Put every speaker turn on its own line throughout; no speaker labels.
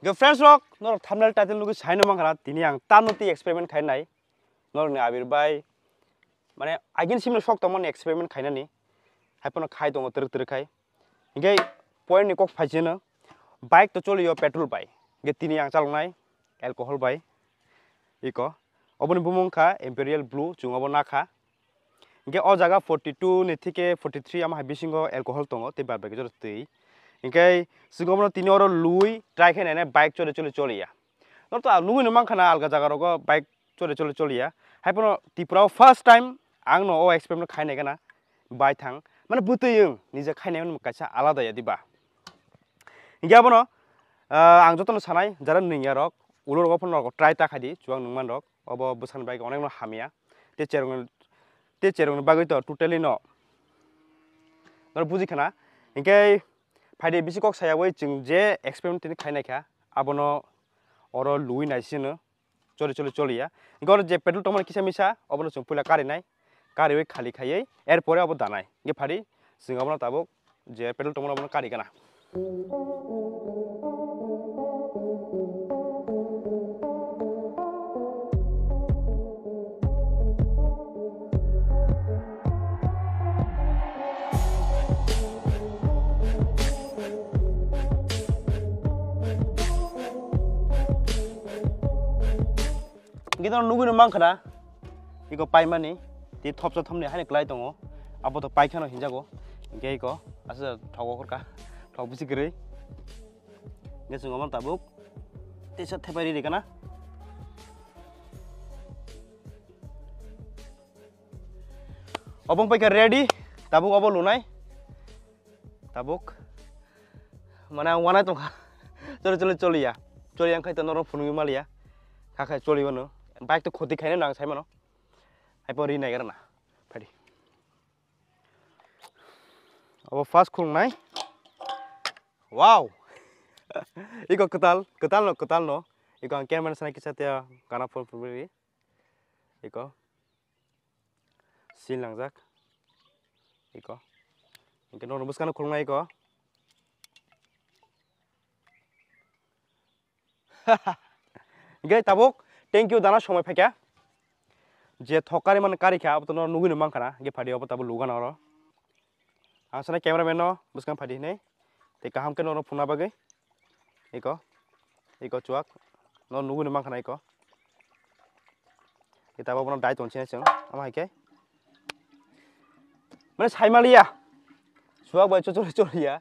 Friends रक नर thumbnail title नुगु cyano मांगरा दिनै आं तानुति एक्सपेरिमेंट खायनाय नरनि आबिरबाय माने आइगिन सिमनो शक तमन एक्सपेरिमेंट खायनानि हायपन खाय दङ तर तर खाय इंगे पॉइंट नि कक फाइजेनो बाइक तो चलियो पेट्रोल बाय गे दिनै आं चालनाय अल्कोहल बाय इको अबनि बुमुंखा इम्पेरियल ब्लू जुंगाबो नाखा इंगे अ जागा 42 नि थिके 43 आम हाबिसिंगो अल्कोहल दङ ते बार बाय जर तै इंगे सिगमनो तिनि और लुई ट्राई खायनाय बाइक चले चले चलिया नर तो लुई न मांखाना अलगा जागा रगो बाइक चले चले चलिया हायपन तिपुराव फर्स्ट टाइम आं न ओ एक्सपेरिमेंट खायनाय गाना बाय थां माने बुतैयों निजे खायनाय मन कायसा आलादा या दिबा इंगे आबनो आं जतन सानाय जारा नैया रक उलो रग फन रग ट्राई ताखादि जुआं नंमान रक अब बसान बाइक अनेक न हामिया ते चेरंग बागै तो टोटली न नर बुजिखाना इंगे फाइदे बिसि कक सायावै जों जे एक्सपेरिमेंट तिनि खायनायखा आबनो और लुई नायसिनो चले चले चलिया इंगे जे पेट्रोल टमन किसा मिसा अबनो जों पुला कारिनाय कारिवै खालि खायै एरपरे अब दानाय इंगे फादि जों अबनो ताबो जे पेट्रोल टमन अबनो कारि गाना गिदर नुगुनो मांखना इको पाइमानि ति थपसा थमने हाने क्लाय दङ आबो तो पाइखानो हिनजागो इंगे इको आसा ठगो खरका ठग बुसि गरै ने जों अमन ताबुक तेसा थेबारि रिगाना अबं पाइका रेडी ताबुक अब लुनाय ताबुक माने वानाय तंखा चले चले चलिया चलिया खाय त नरम फुनुगि मालिया खाखाय चलिबनो बाइक तो खोति खायनो नां साइमानो हायपरि नायगरना फादि अब फास्ट खुंनाय वाव इको कताल न इको आं कैमरा सनाय किसाते गाना फुलफुलबि इको सिन लांजाक इको इके न बुसकानो खुंनाय इको गे ताबुक थैंक यू दाना समय फायका जे थकारि मन कारिखा अब तो नुगुनो मांखाना गे फादि अब ताबु लुगाना र आं साना कैमरामैन न बुसकान फादि नै ते काहाम के न फुना बागै इको चुआक न नुगुनो मांखाना इको इताबो बन दाय तनसिना जों आमा हायके माने साइमालिया चुआक बाय चले चलिया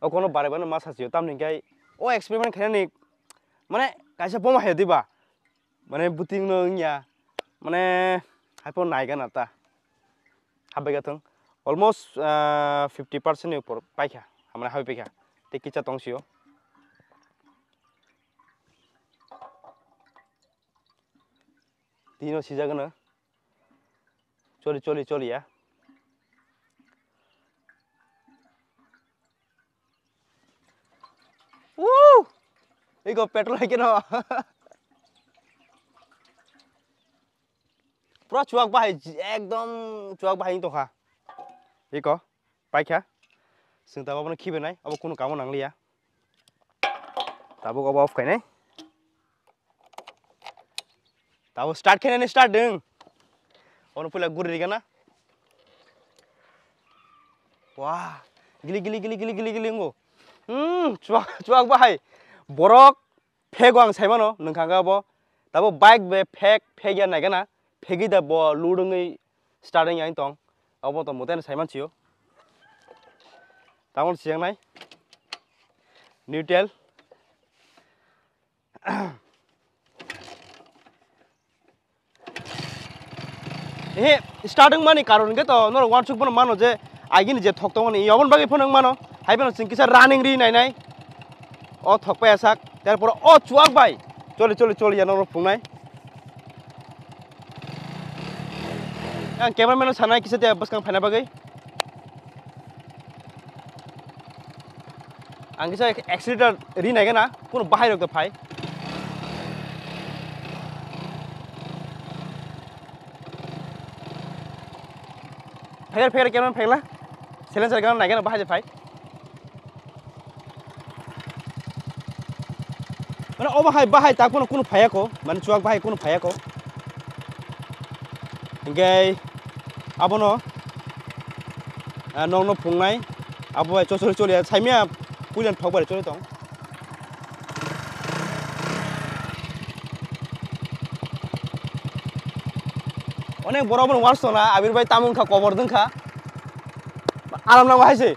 अकोनो बारेबानो मा सासियो तामनि गाय ओ एक्सपेरिमेंट खायनानि माने कायसा बमा हाय दिबा माने बुतिं नो इया माने हायपन नायगाना ता हाबैगाथों अलमोस्ट 50% नि ऊपर पाइखा हमने हाबै पाइखा ते किचा तंसियो तीनो सिजागनो चली चलिया इको पेट्रोल है केनो पूरा चुआक बाहाय एकदम चुआक बाहाय तखा इको पाइखा जों दाबो बन खिबेनाय अब कोनो कामो नांलिया दाबो अब अफ खायनाय दाबो स्टार्ट खायनानै स्टार्ट दों अन फुला गुरि गाना वाह गिलि गिलि गिलि गिलि गिलि गिलि ngो चुआक बाहाय बरक फेगो आं साइमानो नोंखागाबो दाबो बाइक बे फेग या नायगाना फेगि दा बो लुडुङै स्टार्टिं आइ तंग अब तो मतेन साइमानसियो तामन सियांनाय न्यूट्रल हे स्टार्टिंग मानि कारण के तो नर वान सुक बन मानो जे आइगिन जे थक्तमन इयबन बागै फोनों मानो हाइबेन सिंकिसा रानिं रि नायनाय ओ थकपाय साक तारपर ओ चुआक बाय चले चले चलिया नर फुंनाय आं कैमरामैन सानाय किसाते बसकां फायना बागै आं किसा एक्सीलेटर रि नायगाना कोनो बाहाय रक फाय फेर कैमरा फेगला सिलेंसर गाना नायगाना बाहाय फाय Mana obahay bahay tak pono kuno phaya ko mana chuak bahay kuno phaya ko. Ngay abono nong no phungnai abo ai chosori choli saimia pujan phokbare choli tong. Onek borobor warso na abir bai tamung kha cover deng kha aram nang haise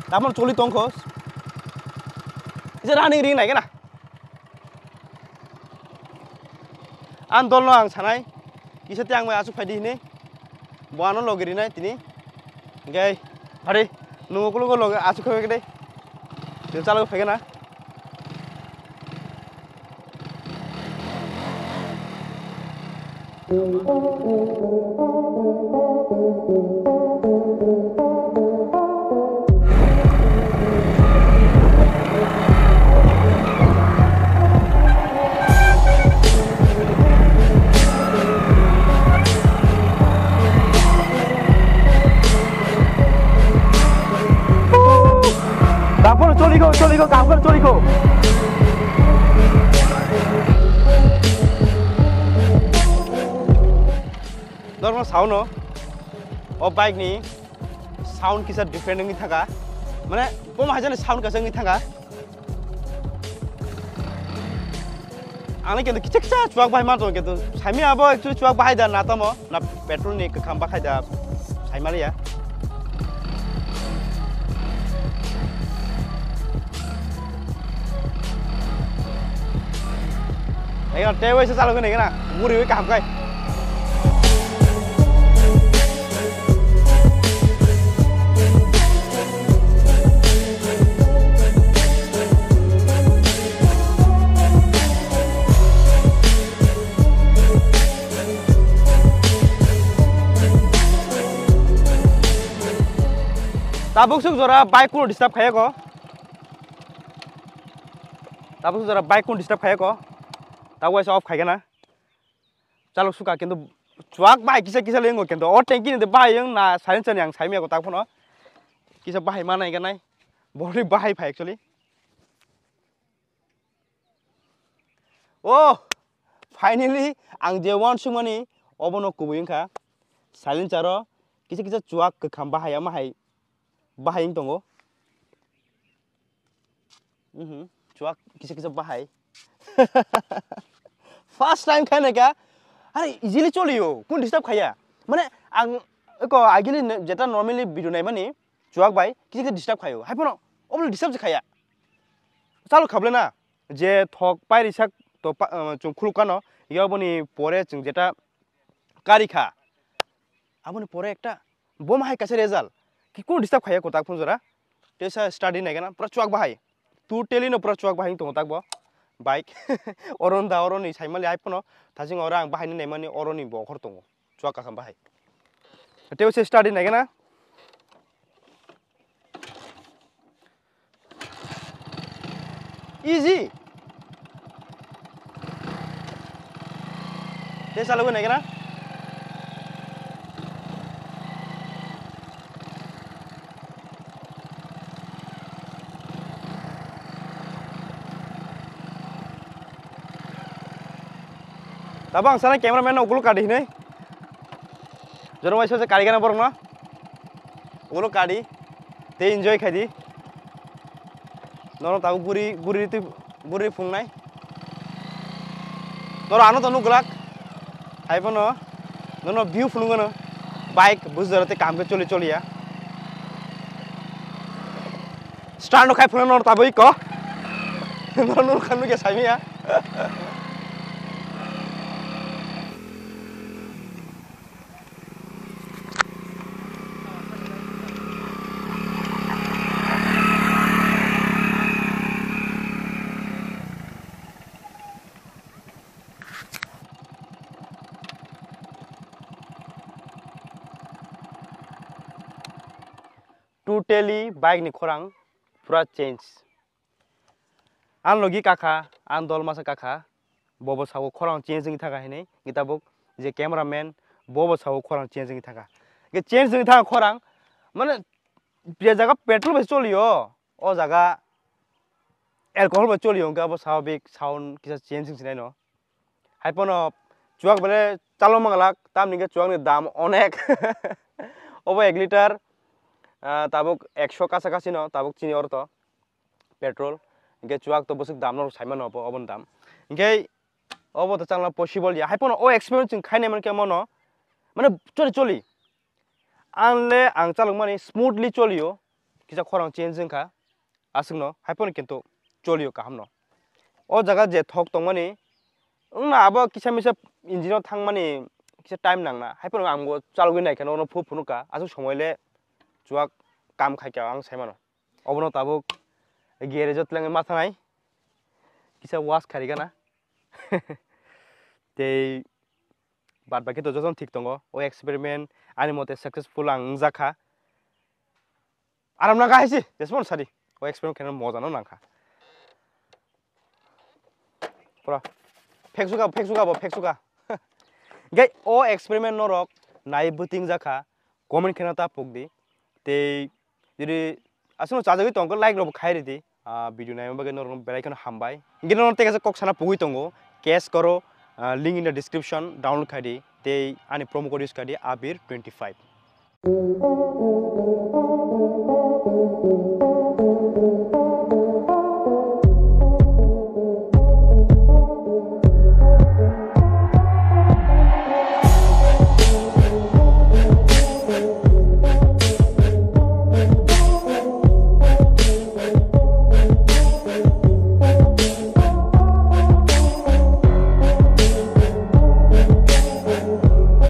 tamon choli tong ko ise running ring nai kana an dol no ang sanai kisa tiang mai asu phaidi ne boano logiri nai tini ngai hari nungokulu ko log asu khoge dei tin chalo phege na choli ko kam kar choli ko normal sound no o bike ni sound kisa different ngi thaka mane pom hajane sound ka ngi thaka ana kendo kicha kicha chuak bai ma to kendo saimi abo actually chuak bai da na tamo na petrol ni ka khamba khai da saimali ya Ayo, tewe sa salo kene kana, muri we kaham kai. Tabuk suk jora bike ko disturb khaya ko. Tabuk suk jora bike ko disturb khaya ko. Tahu saya off kaya na, calo suka kendo cuak bahai kisah lengo kendo or tanki ni bahai yang na silencer yang saya aku tahu no, kisah bahai mana ikan nai, boleh bahai bahai actually. Oh, finally, ang Dewan sumani, obono kubuing ka, silencer ro, kisah cuak ke kam bahai ama bahai, bahai yang tongo, cuak kisah bahai. First time खाने क्या अरे easily चलियो कौन disturb खाया मने आंग एको आगिली जेटा normally video नहीं money चुआक भाई किसी के disturb खायो हाय पनो ओबल disturb से खाया चालू खबले ना जे थक पाई रिसक तो चुम खुलुका न यो बनी पोरे चुम जेटा कारी खा आबनी पोरे एकटा बम हाय कासे रेजल्ट कि कौन disturb खाया को ताक फोन जरा टेसा स्टडी नहीं करना पूरा चुआक भाई तू टेली न पूरा चुआक भाई तो ताक बो Bike, orang dah orang ni saya malah iPhone, thasing orang bahai ni nemani orang ni bawa kortongo, cuak kasam bahai. Tapi usia start ini kan? Easy. Dia selalu ni kan? Tabang sana cameraman ugulu kadi ne. Jono waiso se kadi kana borong na. Ugulu kadi. Te enjoy khadi. Nono tahu guri fungnai. Nono anu tonu gulak. Hai pono. Nono view funungono. Bike bus jarate काम के चली ya. Stand no khai funo nono tabu iko. Nono kanu ke sami ya. Totally bike ni korang pura change. An logi kakha, an dol masa kakha, bobo sawo korang change ngi thaka hene. Kita buk je cameraman bobo sawo korang change ngi thaka. Ke change ngi thaka korang, mana je jaga petrol bes choliyo, o jaga alcohol ba choli yong ka bo swabik sound kisa changing sinai no haipono chuak bale chalo mangalak tam ni chuak ni dam onek obo 1 liter tabuk 100 কাছাকাছি no tabuk chini orto petrol inge chuak to bosuk dam no saima no obon dam inge obo to changla possible ya haipono o experience khaine man kemo no mane choli anle ang chalok mani smoothly choliyo kisa khorang changing ka asung no haipono kintu choliyo kaham no o jaga je thok tongmani na abo kisa misa engine thangmani kisa time nangna haipono amgo chalogui naikha no phu phunuka asu somoile chuak kam khai ka ang saimano obono tabuk garage tlange matha nai kisa wash khariga na tei bad baki to jojon thik tongo o experiment ani mote successful ang jakha aram na gaisi jesmon sari o experiment kenan moja no nangkha pura pheksuga gai o experiment no rok nai buting jakha comment khena ta pugdi tei jodi asno chajagui tongo like rob khairi di video nai bage no belai kono hambai ngino no tega kok sana pugui tongo cash koro link in the description download khadi tei ani promo code use khadi abir 25